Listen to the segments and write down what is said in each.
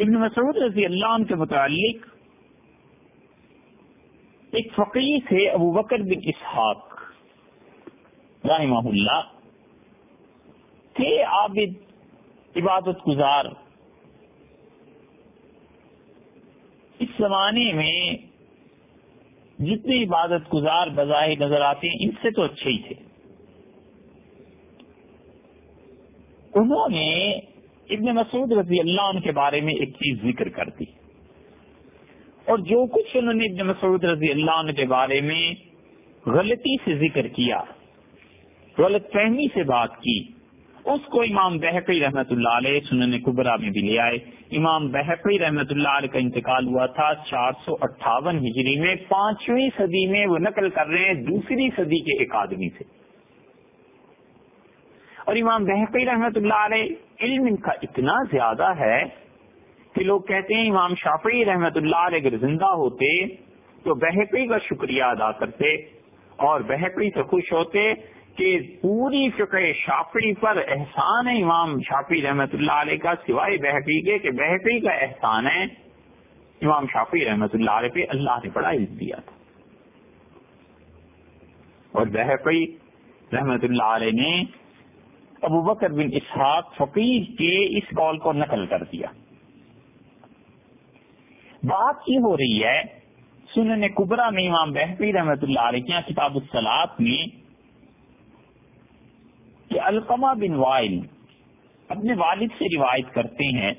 ابن مسعود رضی اللہ عنہ کے متعلق ایک فقیہ تھے ابو بکر بن اسحاق رحمہ اللہ، تھے عابد عبادت گزار. اس زمانے میں جتنے عبادت گزار بظاہر نظر آتے ہیں ان سے تو اچھے ہی تھے. انہوں نے ابن مسعود رضی اللہ عنہ کے بارے میں ایک چیز ذکر کر دی، اور جو کچھ انہوں نے ابن مسعود رضی اللہ عنہ کے بارے میں غلطی سے ذکر کیا، غلط فہمی سے بات کی، اس کو امام بہقی رحمۃ اللہ علیہ سنن کبریٰ میں بھی لے آئے. امام بہقی رحمۃ اللہ علیہ کا انتقال ہوا تھا 458 ہجری میں. 5ویں صدی میں وہ نقل کر رہے ہیں دوسری صدی کے ایک آدمی سے. اور امام بہقی رحمۃ اللہ علیہ علم ان کا اتنا زیادہ ہے کہ لوگ کہتے ہیں امام شافعی رحمۃ اللہ علیہ اگر زندہ ہوتے تو بہقی کا شکریہ ادا کرتے اور بہقی سے خوش ہوتے کہ پوری فقہ شافعی پر احسان ہے امام شافعی رحمۃ اللہ علیہ کا، سوائے بہقی کے کہ بہقی کا احسان ہے امام شافعی رحمۃ اللہ علیہ پہ، اللہ نے بڑا علم دیا تھا. اور بہقی رحمۃ اللہ علیہ نے ابو بکر بن اسحاق فقیہ کے اس قول کو نقل کر دیا. بات یہ ہو رہی ہے سنن کبریٰ میں امام بہقی رحمۃ اللہ علیہ کے کتاب الصلاۃ میں کہ علقمہ بن وائل اپنے والد سے روایت کرتے ہیں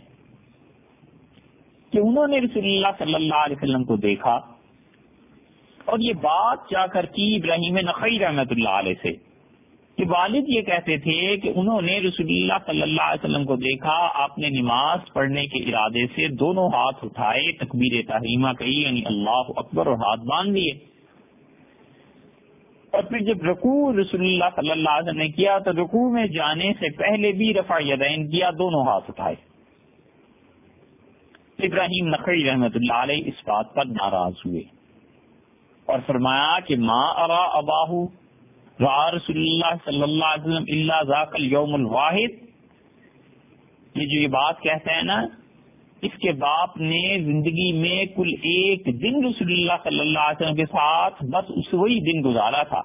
کہ انہوں نے رسول اللہ صلی اللہ علیہ وسلم کو دیکھا، اور یہ بات جا کر کی ابراہیم نخعی رحمۃ اللہ علیہ سے کہ والد یہ کہتے تھے کہ انہوں نے رسول اللہ صلی اللہ علیہ وسلم کو دیکھا، آپ نے نماز پڑھنے کے ارادے سے دونوں ہاتھ اٹھائے، تکبیر تحریمہ کہی یعنی اللہ اکبر، اور ہاتھ باندھ لیے، اور پھر جب رکوع رسول اللہ صلی اللہ علیہ وسلم نے کیا تو رکوع میں جانے سے پہلے بھی رفع یدین کیا، دونوں ہاتھ اٹھائے. ابراہیم نخعی رحمۃ اللہ علیہ اس بات پر ناراض ہوئے اور فرمایا کہ ما ارا اباہ رأى رسول اللہ صلی اللہ علیہ وسلم الا ذاک اليوم الواحد. یہ جو یہ بات کہتا ہے نا، اس کے باپ نے زندگی میں کل ایک دن رسول اللہ صلی اللہ علیہ وسلم کے ساتھ بس اس وہی دن گزارا تھا.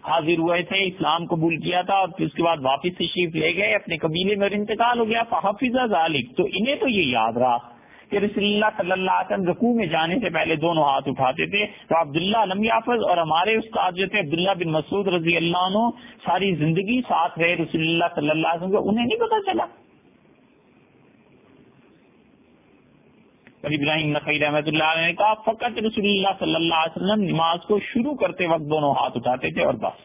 حاضر ہوئے تھے، اسلام قبول کیا تھا، اور پھر اس کے بعد واپس تشریف لے گئے اپنے قبیلے میں اور انتقال ہو گیا. فحفظ ذلک، تو انہیں تو یہ یاد رہا کہ رسول اللہ صلی اللہ علیہ وسلم رکوع میں جانے سے پہلے دونوں ہاتھ اٹھاتے تھے. تو عبداللہ لم یحفظ اور ہمارے استاد جو تھے عبداللہ بن مسعود رضی اللہ عنہ ساری زندگی ساتھ رہے رسول اللہ صلی اللہ علیہ وسلم کو، انہیں نہیں پتا چلا. اور ابراہیم نخعی رحمۃ اللہ علیہ نے کہا فقط رسول اللہ صلی اللہ علیہ وسلم نماز کو شروع کرتے وقت دونوں ہاتھ اٹھاتے تھے اور بس.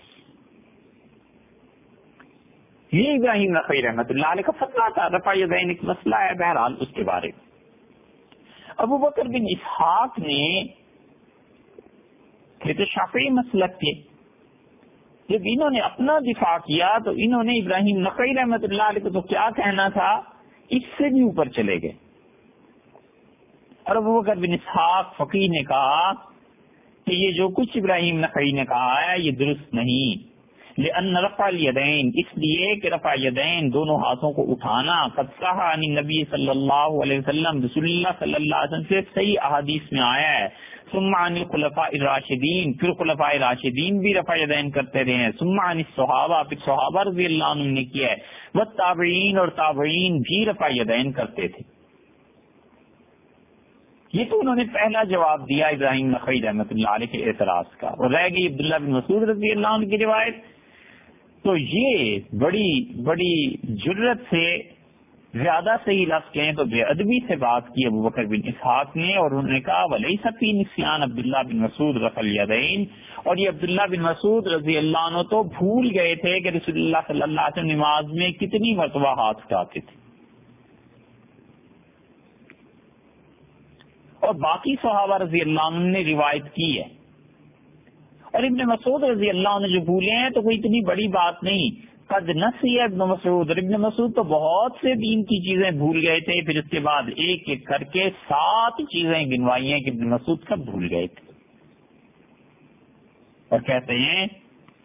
یہ ابراہیم نخعی رحمۃ اللہ علیہ کا فتویٰ تھا. رفع یدین ایک مسئلہ ہے بہرحال اس کے بارے میں. ابو بکر بن اسحاق نے یہ تو شافعی مسلک تھے، جب انہوں نے اپنا دفاع کیا تو انہوں نے ابراہیم نخعی رحمۃ اللہ علیہ کو تو کیا کہنا تھا، اس سے بھی اوپر چلے گئے. اور ابو بکر بن اسحاق فقیہ نے کہا کہ یہ جو کچھ ابراہیم نخعی نے کہا ہے یہ درست نہیں. لأن رفع الیدین، اس لیے کہ رفع یدین دونوں ہاتھوں کو اٹھانا قد صح عن نبی صلی اللہ علیہ وسلم، رسول اللہ صلی اللہ علیہ وسلم سے صحیح احادیث میں آیا ہے. ثم عن الخلفاء الراشدین، پھر خلفاء راشدین بھی رفع یدین کرتے رہے ہیں. ثم عن الصحابہ، پھر صحابہ رضی اللہ عنہم نے کیا ہے. والتابعین، اور تابعین بھی رفع یدین کرتے تھے. یہ تو انہوں نے پہلا جواب دیا ابراہیم نخعی رحمۃ اللہ علیہ کے اعتراض کا. اور رہ گئی عبداللہ بن مسعود رضی اللہ عنہ کی روایت، تو یہ بڑی بڑی جرت سے، زیادہ صحیح لفظ کہیں تو بے ادبی سے بات کی ابو بکر بن اسحاق نے، اور انہوں نے کہا ولیس فی نسیان عبداللہ بن مسعود رفع الیدین، اور یہ عبداللہ بن مسعود رضی اللہ عنہ تو بھول گئے تھے کہ رسول اللہ صلی اللہ علیہ وسلم نماز میں کتنی مرتبہ ہاتھ اٹھاتے تھے. اور باقی صحابہ رضی اللہ عنہ نے روایت کی ہے. اور ابن مسعود رضی اللہ عنہ جو بھولے ہیں تو کوئی اتنی بڑی بات نہیں. قد نسی ابن مسعود، اور ابن مسعود تو بہت سے دین کی چیزیں بھول گئے تھے، پھر اس کے بعد ایک ایک کر کے 7 چیزیں گنوائی ہیں کہ ابن مسعود کب بھول گئے تھے. اور کہتے ہیں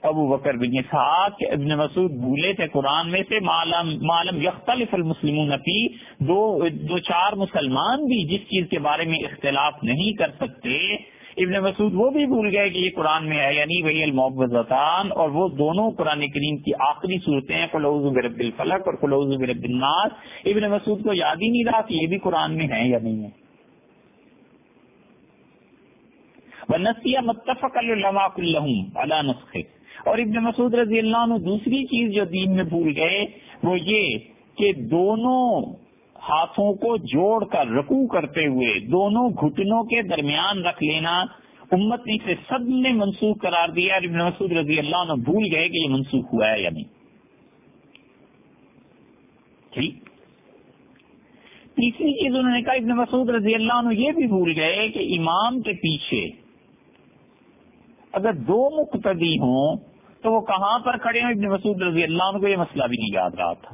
ابو بکر بن اسحاق کہ ابن مسعود بھولے تھے قرآن میں سے معلوم یختلف المسلمون فی، دو چار مسلمان بھی جس چیز کے بارے میں اختلاف نہیں کر سکتے، ابن مسعود وہ بھی بھول گئے کہ یہ قرآن میں ہے یعنی وہی المعوذتان، اور وہ دونوں قرآن کریم کی آخری صورتیں ہیں قل اعوذ برب الفلق اور قل اعوذ برب الناس، ابن مسعود کو یاد ہی نہیں رہا کہ یہ بھی قرآن میں ہے یا نہیں ہے۔ وَنَسِيَ مَتَّفَقَ الْعُلَمَاءُ كُلُّهُمْ عَلَى نَسْخِهِ، اور ابن مسعود رضی اللہ عنہ دوسری چیز جو دین میں بھول گئے وہ یہ کہ دونوں ہاتھوں کو جوڑ کر رکوع کرتے ہوئے دونوں گھٹنوں کے درمیان رکھ لینا امت نے سے سب نے منسوخ قرار دیا، اور ابن مسعود رضی اللہ عنہ بھول گئے کہ یہ منسوخ ہوا ہے یا نہیں۔ ٹھیک، تیسری چیز انہوں نے کہا ابن مسعود رضی اللہ عنہ یہ بھی بھول گئے کہ امام کے پیچھے اگر دو مقتدی ہوں تو وہ کہاں پر کھڑے ہوں، ابن مسعود رضی اللہ عنہ کو یہ مسئلہ بھی نہیں یاد رہا تھا۔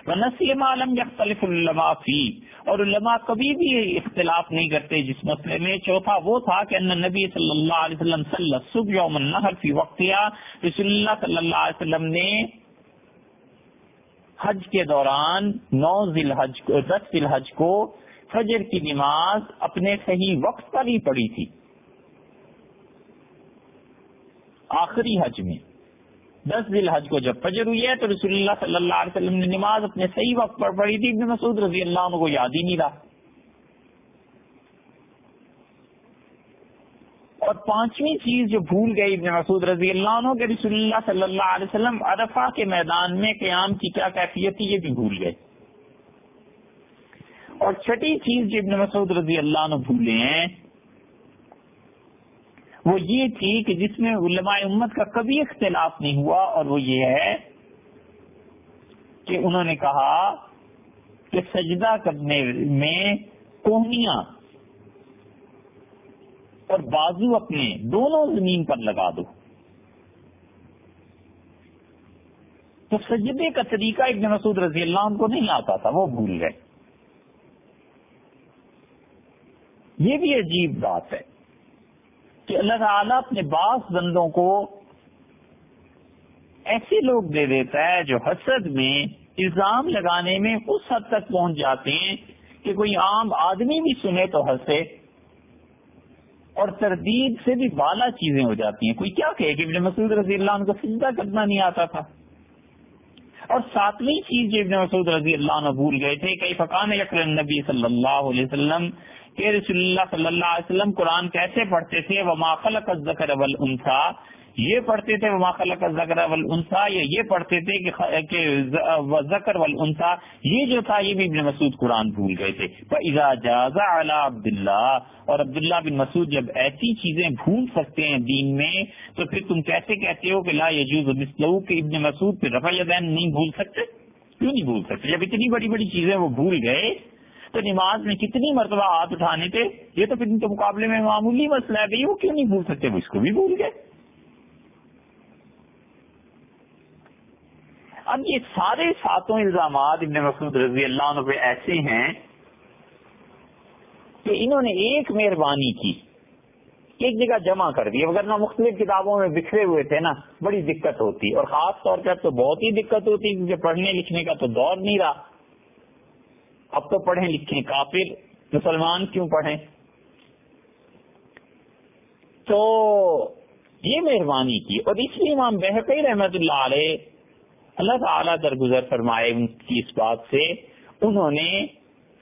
وَنَسِيَ مَا لَمْ يَخْتَلِفُ الْعُلَمَاءُ فِيهِ، اور علماء کبھی بھی اختلاف نہیں کرتے جس مسئلے میں۔ چوتھا وہ تھا کہ ان نبی صلی اللہ علیہ وسلم صلی الصبح یوم النحر فی وقتها، رسول اللہ صلی اللہ علیہ وسلم نے حج کے دوران 10 ذی الحج کو فجر کی نماز اپنے صحیح وقت پر ہی پڑھی تھی، آخری حج میں 10 ذی الحج کو جب فجر ہوئی ہے تو رسول اللہ صلی اللہ علیہ وسلم نے نماز اپنے صحیح وقت پر پڑھی تھی، ابن مسعود رضی اللہ عنہ کو یاد ہی نہیں رہا۔ اور پانچویں چیز جو بھول گئی ابن مسعود رضی اللہ عنہ کہ رسول اللہ صلی اللہ علیہ وسلم عرفہ کے میدان میں قیام کی کیا کیفیت تھی یہ بھی بھول گئے۔ اور چھٹی چیز جو ابن مسعود رضی اللہ عنہ بھولے ہیں وہ یہ تھی کہ جس میں علماء امت کا کبھی اختلاف نہیں ہوا، اور وہ یہ ہے کہ انہوں نے کہا کہ سجدہ کرنے میں کوہنیاں اور بازو اپنے دونوں زمین پر لگا دو، تو سجدے کا طریقہ ابن مسعود رضی اللہ عنہ کو نہیں آتا تھا، وہ بھول گئے۔ یہ بھی عجیب بات ہے کہ اللہ تعالیٰ اپنے بعض بندوں کو ایسے لوگ دے دیتا ہے جو حسد میں الزام لگانے میں اس حد تک پہنچ جاتے ہیں کہ کوئی عام آدمی بھی سنے تو ہنسے، اور تردید سے بھی بالا چیزیں ہو جاتی ہیں۔ کوئی کیا کہے کہ ابن مسعود رضی اللہ عنہ کو سجدہ کرنا نہیں آتا تھا۔ اور ساتویں چیز جو ابن مسعود رضی اللہ عنہ بھول گئے تھے کہ فکان یقرأ النبی صلی اللہ علیہ وسلم کہ رسول اللہ صلی اللہ علیہ وسلم قرآن کیسے پڑھتے تھے، وما خلق الذکر والانثی، یہ پڑھتے تھے وما خلق الذکر والانثی، یا یہ پڑھتے تھے کہ ذکر والانثی، یہ جو تھا یہ بھی ابن مسعود قرآن بھول گئے تھے۔ فاذا جاز علی عبداللہ، اور عبداللہ بن مسعود جب ایسی چیزیں بھول سکتے ہیں دین میں تو پھر تم کیسے کہتے ہو کہ لا یجوز مثلہ، کہ ابن مسعود پھر رفع یدین نہیں بھول سکتے؟ کیوں نہیں بھول سکتے؟ جب اتنی بڑی بڑی چیزیں وہ بھول گئے تو نماز میں کتنی مرتبہ ہاتھ اٹھانے تھے، یہ تو پھر ان کے مقابلے میں معمولی مسئلہ ہے بھائی، وہ کیوں نہیں بھول سکتے؟ وہ اس کو بھی بھول گئے۔ اب یہ سارے ساتوں الزامات ابن مسعود رضی اللہ عنہ پہ ایسے ہیں کہ انہوں نے ایک مہربانی کی، ایک جگہ جمع کر دی، ورنہ مختلف کتابوں میں بکھرے ہوئے تھے نا بڑی دقت ہوتی، اور خاص طور پر تو بہت ہی دقت ہوتی کیونکہ پڑھنے لکھنے کا تو دور نہیں رہا۔ اب تو پڑھیں لکھیں کافر، مسلمان کیوں پڑھیں؟ تو یہ مہربانی کی، اور اس لیے امام بہقی رحمۃ اللہ علیہ اللہ تعالیٰ درگزر فرمائے ان کی اس بات سے، انہوں نے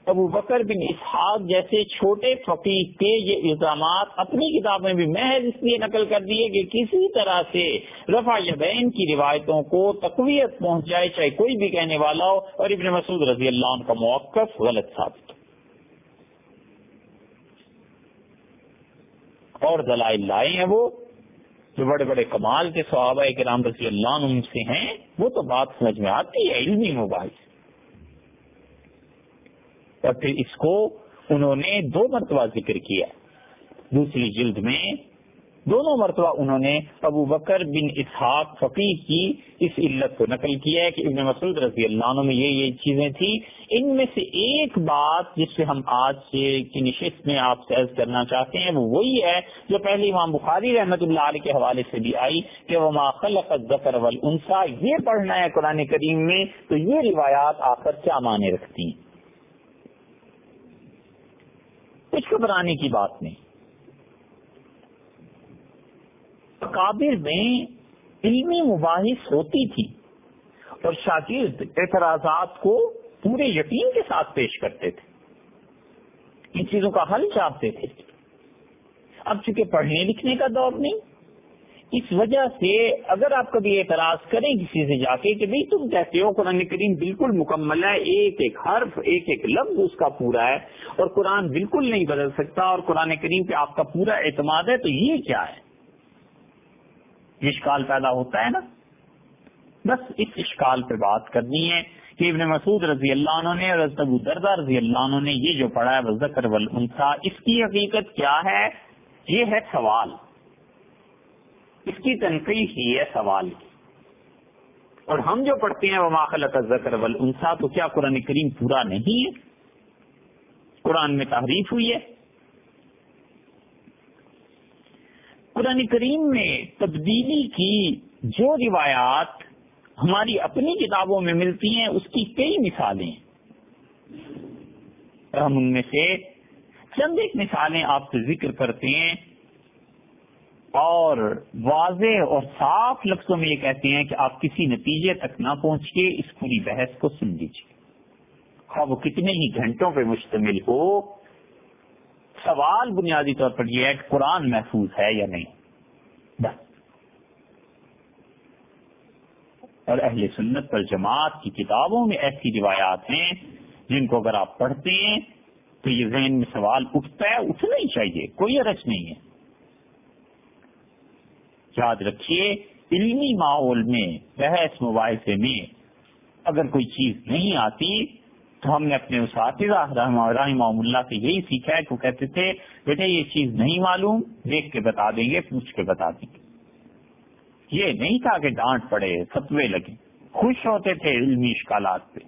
ابو بکر بن اسحاق جیسے چھوٹے فقیہ کے یہ الزامات اپنی کتاب میں بھی محض اس لیے نقل کر دیے کہ کسی طرح سے رفع یدین کی روایتوں کو تقویت پہنچ جائے، چاہے کوئی بھی کہنے والا ہو، اور ابن مسعود رضی اللہ عنہ کا موقف غلط ثابت ہو۔ اور دلائل لائے ہیں وہ جو بڑے بڑے کمال کے صحابہ کرام رضی اللہ عنہم سے ہیں، وہ تو بات سمجھ میں آتی ہے، علمی مباحث۔ اور پھر اس کو انہوں نے 2 مرتبہ ذکر کیا، دوسری جلد میں دونوں مرتبہ انہوں نے ابو بکر بن اسحاق فقیہ کی اس علت کو نقل کیا ہے کہ ابن مسعود رضی اللہ عنہ میں یہ چیزیں تھیں. ان میں سے ایک بات جس سے ہم آج کی نشست میں آپ سے عرض کرنا چاہتے ہیں وہ وہی ہے جو پہلے امام بخاری رحمۃ اللہ علیہ کے حوالے سے بھی آئی کہ وما خلق الذکر والانثى، یہ پڑھنا ہے قرآن کریم میں. تو یہ روایات آخر کیا معنی رکھتی ہیں؟ کچھ گھبرانے کی بات نہیں. اکابر میں علمی مباحث ہوتی تھی اور شاگرد اعتراضات کو پورے یقین کے ساتھ پیش کرتے تھے، ان چیزوں کا حل چاہتے تھے. اب چونکہ پڑھنے لکھنے کا دور نہیں، اس وجہ سے اگر آپ کبھی اعتراض کریں کسی سے جا کے کہ بھئی تم کہتے ہو قرآن کریم بالکل مکمل ہے، ایک ایک حرف ایک ایک لفظ اس کا پورا ہے اور قرآن بالکل نہیں بدل سکتا اور قرآن کریم پہ آپ کا پورا اعتماد ہے، تو یہ کیا ہے؟ یہ اشکال پیدا ہوتا ہے نا. بس اس اشکال پہ بات کرنی ہے کہ ابن مسعود رضی اللہ عنہ نے اور حضرت ابو درداء رضی اللہ عنہ نے یہ جو پڑھا ہے والذکر والانثى، اس کی حقیقت کیا ہے؟ یہ ہے سوال، اس کی تنقیح ہی ہے سوال کی. اور ہم جو پڑھتے ہیں وما خلق الذکر والانثى، تو کیا قرآن کریم پورا نہیں ہے؟ قرآن میں تحریف ہوئی ہے؟ قرآن کریم میں تبدیلی کی جو روایات ہماری اپنی کتابوں میں ملتی ہیں اس کی کئی مثالیں ہیں. ہم ان میں سے چند ایک مثالیں آپ سے ذکر کرتے ہیں اور واضح اور صاف لفظوں میں یہ کہتے ہیں کہ آپ کسی نتیجے تک نہ پہنچ کے اس پوری بحث کو سن لیجیے، خواہ وہ کتنے ہی گھنٹوں پہ مشتمل ہو. سوال بنیادی طور پر یہ ہے کہ قرآن محفوظ ہے یا نہیں، بس. اور اہل سنت پر جماعت کی کتابوں میں ایسی روایات ہیں جن کو اگر آپ پڑھتے ہیں تو یہ ذہن میں سوال اٹھتا ہے، اٹھنا ہی چاہیے، کوئی حرج نہیں ہے. یاد رکھیے علمی ماحول میں بحث مباحثے میں اگر کوئی چیز نہیں آتی تو ہم نے اپنے اساتذہ رحمہ اللہ سے یہی سیکھا ہے کہ وہ کہتے تھے بیٹے یہ چیز نہیں معلوم، دیکھ کے بتا دیں گے، پوچھ کے بتا دیں گے. یہ نہیں تھا کہ ڈانٹ پڑے فتوے لگے، خوش ہوتے تھے علمی اشکالات پہ.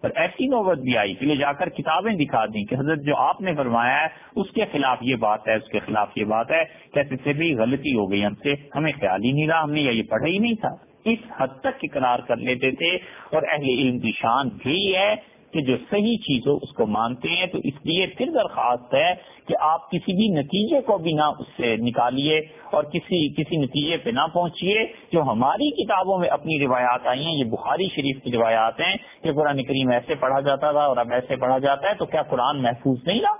پر ایسی نوبت بھی آئی کہ لے جا کر کتابیں دکھا دیں کہ حضرت جو آپ نے فرمایا ہے اس کے خلاف یہ بات ہے، اس کے خلاف یہ بات ہے. کہتے تھے بھی غلطی ہو گئی ہم سے، ہمیں خیال ہی نہیں رہا، ہم نے یہ پڑھا ہی نہیں تھا. اس حد تک اقرار کر لیتے تھے. اور اہل علم کی شان بھی ہے کہ جو صحیح چیز ہو اس کو مانتے ہیں. تو اس لیے پھر درخواست ہے کہ آپ کسی بھی نتیجے کو بھی نہ اس سے نکالیے اور کسی نتیجے پہ نہ پہنچیے. جو ہماری کتابوں میں اپنی روایات آئی ہیں، یہ بخاری شریف کی روایات ہیں کہ قرآن کریم ایسے پڑھا جاتا تھا اور اب ایسے پڑھا جاتا ہے، تو کیا قرآن محفوظ نہیں رہا؟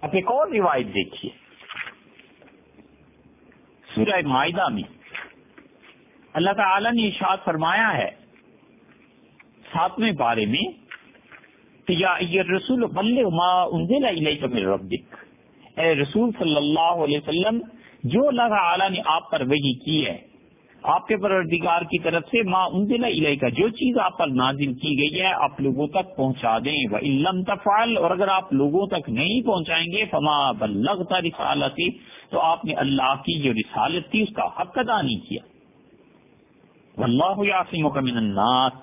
اب ایک اور روایت دیکھیے، سورہ مائدہ میں اللہ تعالی نے ارشاد فرمایا ہے 7ویں پارے میں کہ یا ایھا الرسول بلغ ما انزل الیک من ربک، اے رسول صلی اللہ علیہ وسلم جو اللہ تعالی نے آپ پر وحی کی ہے آپ کے پروردگار کی طرف سے، ما انزل الیک جو چیز آپ پر نازل کی گئی ہے آپ لوگوں تک پہنچا دیں. وَإِن لَّمْ تَفْعَلْ، اور اگر آپ لوگوں تک نہیں پہنچائیں گے، فَمَا بَلَّغْتَ رِسَالَتِي، تو آپ نے اللہ کی جو رسالت تھی اس کا حق ادا نہیں کیا. وَاللَّهُ يَعْصِمُكَ مِنَ النَّاسِ،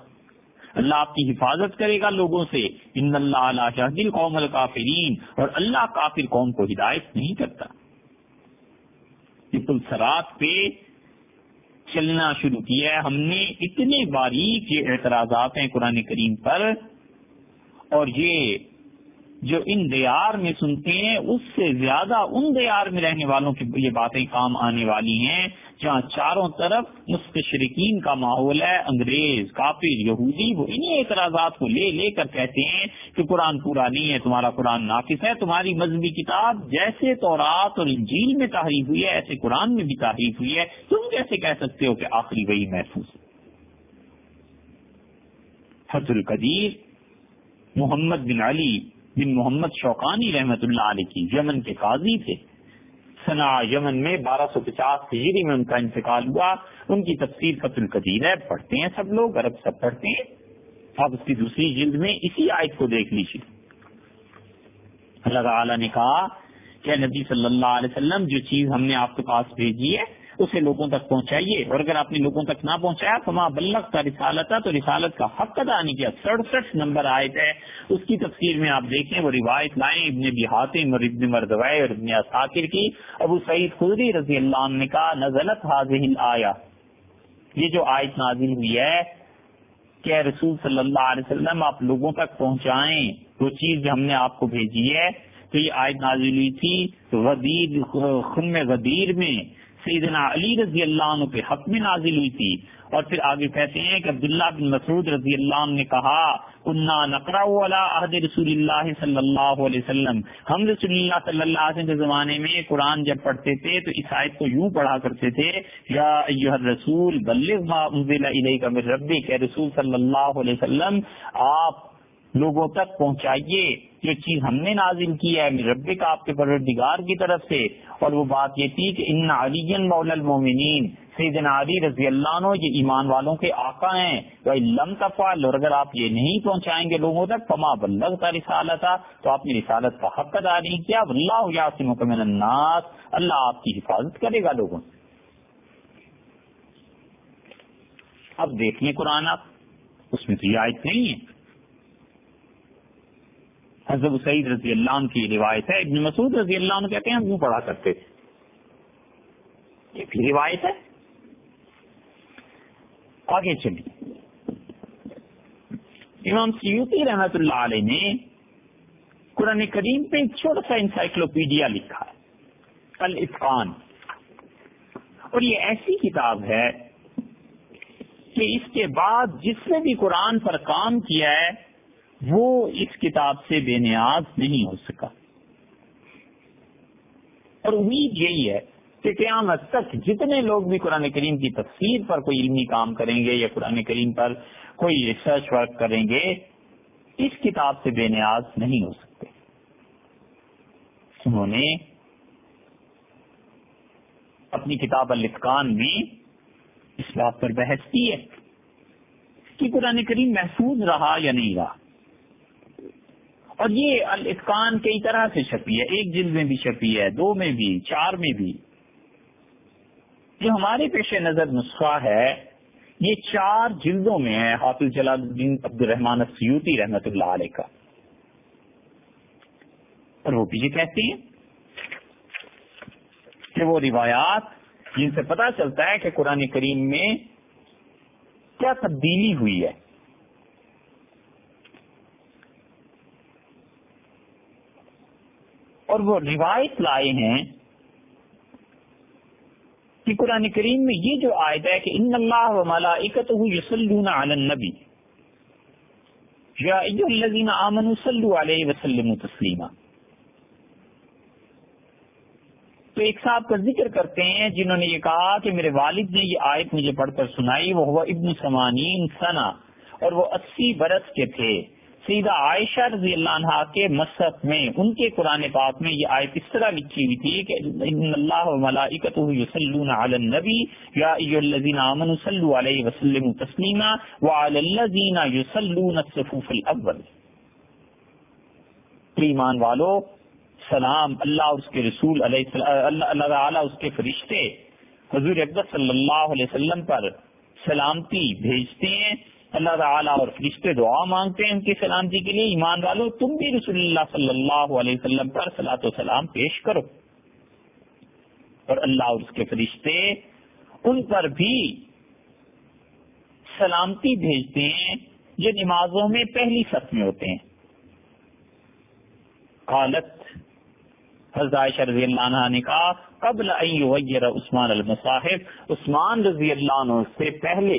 اللہ آپ کی حفاظت کرے گا لوگوں سے. ان اللہ لا یہدی القوم الکافرین، اور اللہ کافر قوم کو ہدایت نہیں کرتا. یہ پل صراط پہ چلنا شروع کیا ہے ہم نے. اتنے باریک یہ اعتراضات ہیں قرآن کریم پر، اور یہ جو ان دیار میں سنتے ہیں اس سے زیادہ ان دیار میں رہنے والوں کی یہ باتیں کام آنے والی ہیں جہاں چاروں طرف مستشرقین کا ماحول ہے، انگریز، کافر، یہودی. وہ انہی اعتراضات کو لے لے کر کہتے ہیں کہ قرآن پورا نہیں ہے، تمہارا قرآن ناقص ہے. تمہاری مذہبی کتاب جیسے تورات اور انجیل میں تحریف ہوئی ہے ایسے قرآن میں بھی تحریف ہوئی ہے. تم کیسے کہہ سکتے ہو کہ آخری وحی محفوظ ہے؟ فتح القدیر محمد بن علی بن محمد شوقانی رحمت اللہ علیہ کی یمن کے قاضی تھے. سنا یمن میں 1250 ہجری میں ان کا انتقال ہوا. ان کی تفسیر فتح القدیر ہے، پڑھتے ہیں سب لوگ، عرب سب پڑھتے ہیں. آپ اس کی دوسری جلد میں اسی آیت کو دیکھ لیجیے. اللہ تعالیٰ نے کہا کہ نبی صلی اللہ علیہ وسلم جو چیز ہم نے آپ کے پاس بھیجی ہے اسے لوگوں تک پہنچائیے، اور اگر آپ نے لوگوں تک نہ پہنچایا فما بلغت رسالتہ، تو رسالت کا حق ادا نہیں کیا۔ 67 نمبر آیت ہے، اس کی تفسیر میں آپ دیکھیں، وہ روایت لائیں ابن ابی حاتم اور ابن مردوہ اور ابن عساکر کی۔ ابو سعید خدری رضی اللہ عنہ نے کہا نزلت هذه الآیہ، یہ جو آیت نازل ہوئی ہے کہ رسول صلی اللہ علیہ وسلم آپ لوگوں تک پہنچائیں وہ چیز جو ہم نے آپ کو بھیجی ہے، تو یہ آیت نازل ہوئی تھی غدیر، خم غدیر میں سیدنا علی رضی اللہ عنہ کے حق میں نازل ہوئی تھی۔ اور پھر آگے کہتے ہیں کہ عبداللہ بن مسعود رضی اللہ عنہ نے کہا کنا نقرأ علی عہد رسول اللہ صلی اللہ علیہ وسلم، ہم رسول اللہ صلی اللہ علیہ وسلم کے زمانے میں قرآن جب پڑھتے تھے تو اس آیت کو یوں پڑھا کرتے تھے، یا ایھا الرسول بلغ ما انزل الیک من ربک، کہ رسول صلی اللہ علیہ وسلم آپ لوگوں تک پہنچائیے جو چیز ہم نے نازل کی ہے من ربک، آپ کے پروردگار کی طرف سے۔ اور وہ بات یہ تھی کہ ان علی مولی المؤمنین، سیدنا علی رضی اللہ عنہ یہ ایمان والوں کے آقا ہیں، وَإِن تفعل، اور اگر آپ یہ نہیں پہنچائیں گے لوگوں تک فما بلغت رسالتہ، تو آپ نے رسالت کا حق ادا نہیں کیا۔ واللہ یعصمک من الناس، اللہ آپ کی حفاظت کرے گا لوگوں سے۔ اب دیکھ لیں قرآن، آپ اس میں تو یہ آیت نہیں ہے۔ حضرت سعید رضی اللہ عنہ کی روایت ہے، ابن مسعود رضی اللہ عنہ کہتے ہیں ہم یوں پڑھا کرتے تھے، یہ بھی روایت ہے۔ آگے چلیے، امام سیوطی رحمۃ اللہ علیہ نے قرآن کریم پہ ایک چھوٹا سا انسائکلوپیڈیا لکھا ہے، الاتقان، اور یہ ایسی کتاب ہے کہ اس کے بعد جس نے بھی قرآن پر کام کیا ہے وہ اس کتاب سے بے نیاز نہیں ہو سکا، اور امید یہی ہے کہ قیامت تک جتنے لوگ بھی قرآن کریم کی تفسیر پر کوئی علمی کام کریں گے یا قرآن کریم پر کوئی ریسرچ ورک کریں گے اس کتاب سے بے نیاز نہیں ہو سکتے۔ انہوں نے اپنی کتاب الاتقان میں اس بات پر بحث کی ہے کہ قرآن کریم محفوظ رہا یا نہیں رہا، اور یہ الاتقان کئی طرح سے چھپی ہے، ایک جلد میں بھی چھپی ہے، 2 میں بھی، 4 میں بھی۔ جو ہمارے پیش نظر نسخہ ہے یہ 4 جلدوں میں ہے، حافظ جلال الدین عبد الرحمن السیوطی رحمۃ اللہ علیہ کا، اور وہ بھی یہ کہتے ہیں کہ وہ روایات جن سے پتہ چلتا ہے کہ قرآن کریم میں کیا تبدیلی ہوئی ہے، اور وہ روایت لائے ہیں کہ قرآن کریم میں یہ جو آیت ہے کہ ان اللہ وملائکتہ یصلون علی النبی یا ایھا الذین آمنوا صلوا علیہ وسلموا تسلیما، تو ایک صاحب کا ذکر کرتے ہیں جنہوں نے یہ کہا کہ میرے والد نے یہ آیت مجھے پڑھ کر سنائی، وہ ہوا ابن 80 سنہ، اور وہ 80 برس کے تھے۔ سیدہ عائشہ رضی اللہ عنہا کے مصحف میں ان کے قرآن پاک میں یہ آیت اس طرح لکھی ہوئی تھی کہ ان اللہ وملائکتہ یصلون علی النبی یا ایھا الذین آمنوا صلوا علیہ وسلموا تسلیما وعلی الذین یصلون الصفوف الاول، ایمان والو سلام اللہ اور اس کے رسول علیہ اللہ تعالیٰ اس کے فرشتے حضور اکرم صلی اللہ علیہ وسلم پر سلامتی بھیجتے ہیں، اللہ تعالیٰ اور فرشتے دعا مانگتے ہیں ان کی سلامتی کے لیے، ایمان والو تم بھی رسول اللہ صلی اللہ علیہ وسلم پر صلاۃ و سلام پیش کرو، اور اللہ اور اس کے فرشتے ان پر بھی سلامتی بھیجتے ہیں جو نمازوں میں پہلی صف میں ہوتے ہیں۔ قالت حضرت عائشہ رضی اللہ عنہ نے کہا قبل ان یغیر عثمان المصاحف، عثمان رضی اللہ عنہ سے پہلے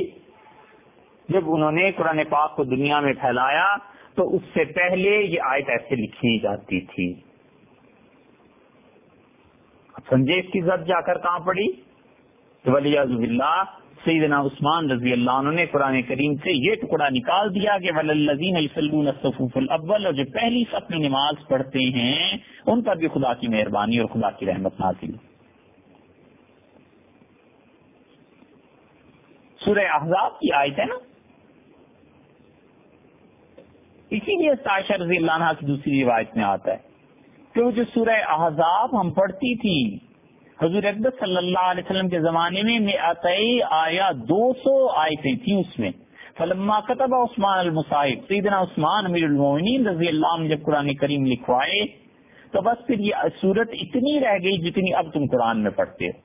جب انہوں نے قرآن پاک کو دنیا میں پھیلایا تو اس سے پہلے یہ آیت ایسے لکھی جاتی تھی۔ سمجھے اس کی زد جا کر کہاں پڑی؟ ولیعذ باللہ سیدنا عثمان رضی اللہ عنہ نے قرآن کریم سے یہ ٹکڑا نکال دیا کہ والذین یصلون الصفوف الاول، اور جو پہلی صف میں نماز پڑھتے ہیں ان پر بھی خدا کی مہربانی اور خدا کی رحمت نازل۔ سورہ احزاب کی آیت ہے نا، اسی لیے عائشہ رضی اللہ عنہ کی دوسری روایت میں آتا ہے کہ وہ جو سورہ احزاب ہم پڑھتی تھی حضور اقدس صلی اللہ علیہ وسلم کے زمانے میں 200 آیتیں تھیں اس میں. فلما كتب عثمان المصاحب، سیدنا عثمان امیر المومنین رضی اللہ عنہ جب قرآن کریم لکھوائے تو بس پھر یہ صورت اتنی رہ گئی جتنی اب تم قرآن میں پڑھتے ہو.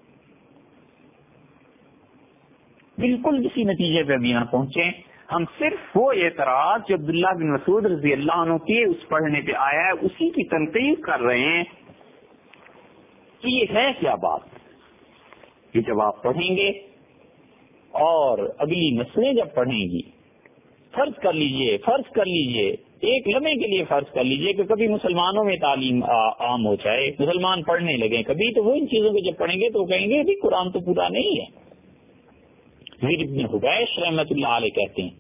بالکل اسی نتیجے پہ ابھی نہ پہنچے ہم. صرف وہ اعتراض جو عبداللہ بن مسعود رضی اللہ عنہ کے اس پڑھنے پہ آیا ہے اسی کی تنقید کر رہے ہیں کہ یہ ہے کیا بات. یہ جب آپ پڑھیں گے اور اگلی نسلیں جب پڑھیں گی، فرض کر لیجئے ایک لمحے کے لیے فرض کر لیجئے کہ کبھی مسلمانوں میں تعلیم عام ہو جائے، مسلمان پڑھنے لگیں کبھی، تو وہ ان چیزوں کو جب پڑھیں گے تو کہیں گے قرآن تو پورا نہیں ہے. زید بن حبیش رحمۃ اللہ علیہ کہتے ہیں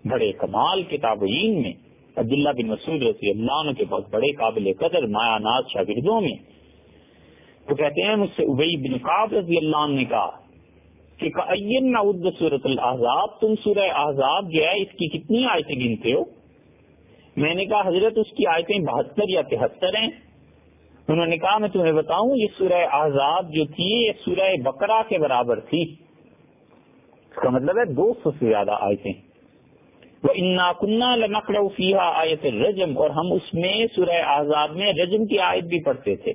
بڑے کمال کے تابعین میں، عبداللہ بن مسعود رضی اللہ عنہ کے بہت بڑے قابل قدر مایا ناز شاگردوں میں، وہ کہتے ہیں مجھ سے ابی بن کعب رضی اللہ عنہ نے کہا کہ کأین نعد سورۃ الاحزاب، تم سورہ احزاب جو ہے اس کی کتنی آیتیں گنتے ہو؟ میں نے کہا حضرت اس کی آیتیں 72 یا 73 ہیں. انہوں نے کہا میں تمہیں بتاؤں یہ سورہ احزاب جو تھی یہ سورہ بقرہ کے برابر تھی. اس کا مطلب ہے 200 سے زیادہ آیتیں. وَإِنَّا كُنَّا لَنَقْرَأُ فِيهَا آیَةَ الرَّجْمِ، اور ہم اس میں سورہ احزاب میں رجم کی آیت بھی پڑھتے تھے.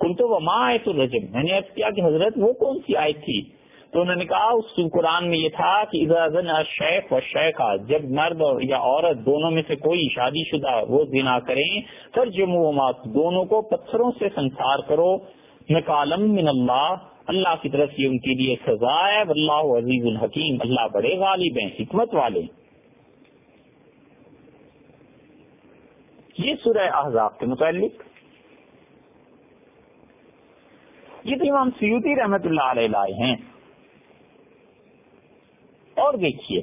قُلْتُ وَمَا آیَةُ الرَّجْمِ، میں نے عرض کیا کہ حضرت وہ کون سی آیت تھی؟ تو انہوں نے کہا اس قرآن میں یہ تھا کہ اذا زنا الشیخ والشیخہ، جب مرد یا عورت دونوں میں سے کوئی شادی شدہ وہ زنا کریں، فرجموہما، دونوں کو پتھروں سے سنسار کرو، نکالا من اللہ، اللہ کی طرف سے ان کے لیے سزا ہے، واللہ عزیز الحکیم، اللہ بڑے غالب ہیں حکمت والے. یہ سورہ احزاب کے متعلق یہ تو امام سیوطی رحمت اللہ علیہ لائے ہیں. اور دیکھیے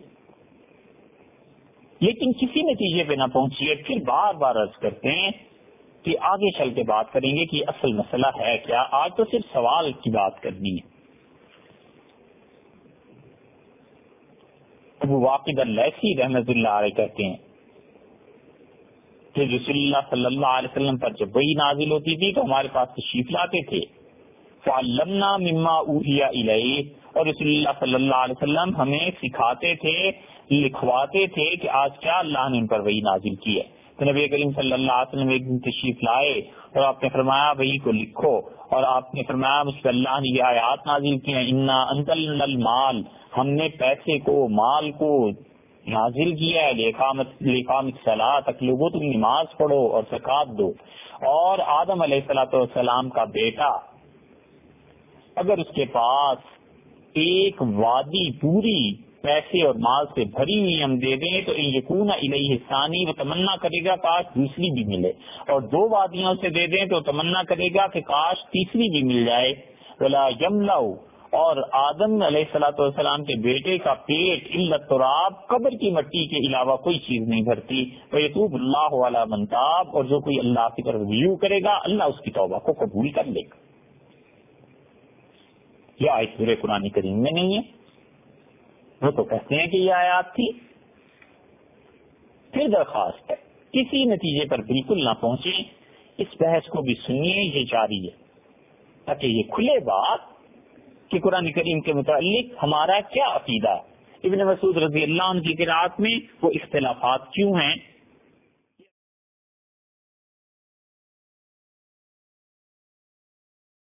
لیکن کسی نتیجے پہ نہ پہنچیے، پھر بار بار عرض کرتے ہیں کہ آگے چل کے بات کریں گے کہ اصل مسئلہ ہے کیا. آج تو صرف سوال کی بات کرنی ہے. ابو واقد اللیثی رحمت اللہ علیہ کہتے ہیں کہ رسول اللہ صلی اللہ علیہ وسلم پر جب وحی نازل ہوتی تھی تو ہمارے پاس تشریف لاتے تھے. فعلمنا مما اوحی الیہ، اور رسول اللہ صلی اللہ علیہ وسلم ہمیں سکھاتے تھے، لکھواتے تھے کہ آج کیا اللہ نے ان پر وحی نازل کی ہے. تو نبی کریم صلی اللہ علیہ وسلم ایک دن تشریف لائے اور آپ نے فرمایا وحی کو لکھو، اور آپ نے فرمایا مجھ پر اللہ نے یہ آیات نازل کی ہیں، انا انزلنا المال، ہم نے پیسے کو مال کو نازل کیا ہے، لِإِقَامِ الصَّلَاةِ، تک لوگوں تم نماز پڑھو اور زکات دو. اور آدم علیہ السلام کا بیٹا اگر اس کے پاس ایک وادی پوری پیسے اور مال سے بھری ہوئی ہم دے دیں تو یکون الیہ ثانی، وہ تمنا کرے گا کاش دوسری بھی ملے، اور 2 وادیوں سے دے دیں تو تمنا کرے گا کہ کاش تیسری بھی مل جائے. ولا یملأ، اور آدم علیہ السلام کے بیٹے کا پیٹ الا التراب، قبر کی مٹی کے علاوہ کوئی چیز نہیں بھرتی. ویتوب اللہ علی من تاب، اور جو کوئی اللہ کی طرف رجوع کرے گا اللہ اس کی توبہ کو قبول کر لے گا. یہ آیت پورے قرآن کریم میں نہیں ہے، وہ تو کہتے ہیں کہ یہ آیات تھی. پھر درخواست ہے کسی نتیجے پر بالکل نہ پہنچے، اس بحث کو بھی سنیے، یہ جاری ہے تاکہ یہ کھلے بات کہ قرآن کریم کے متعلق ہمارا کیا عقیدہ ہے. ابن مسعود رضی اللہ عنہ کی قرات میں وہ اختلافات کیوں ہیں،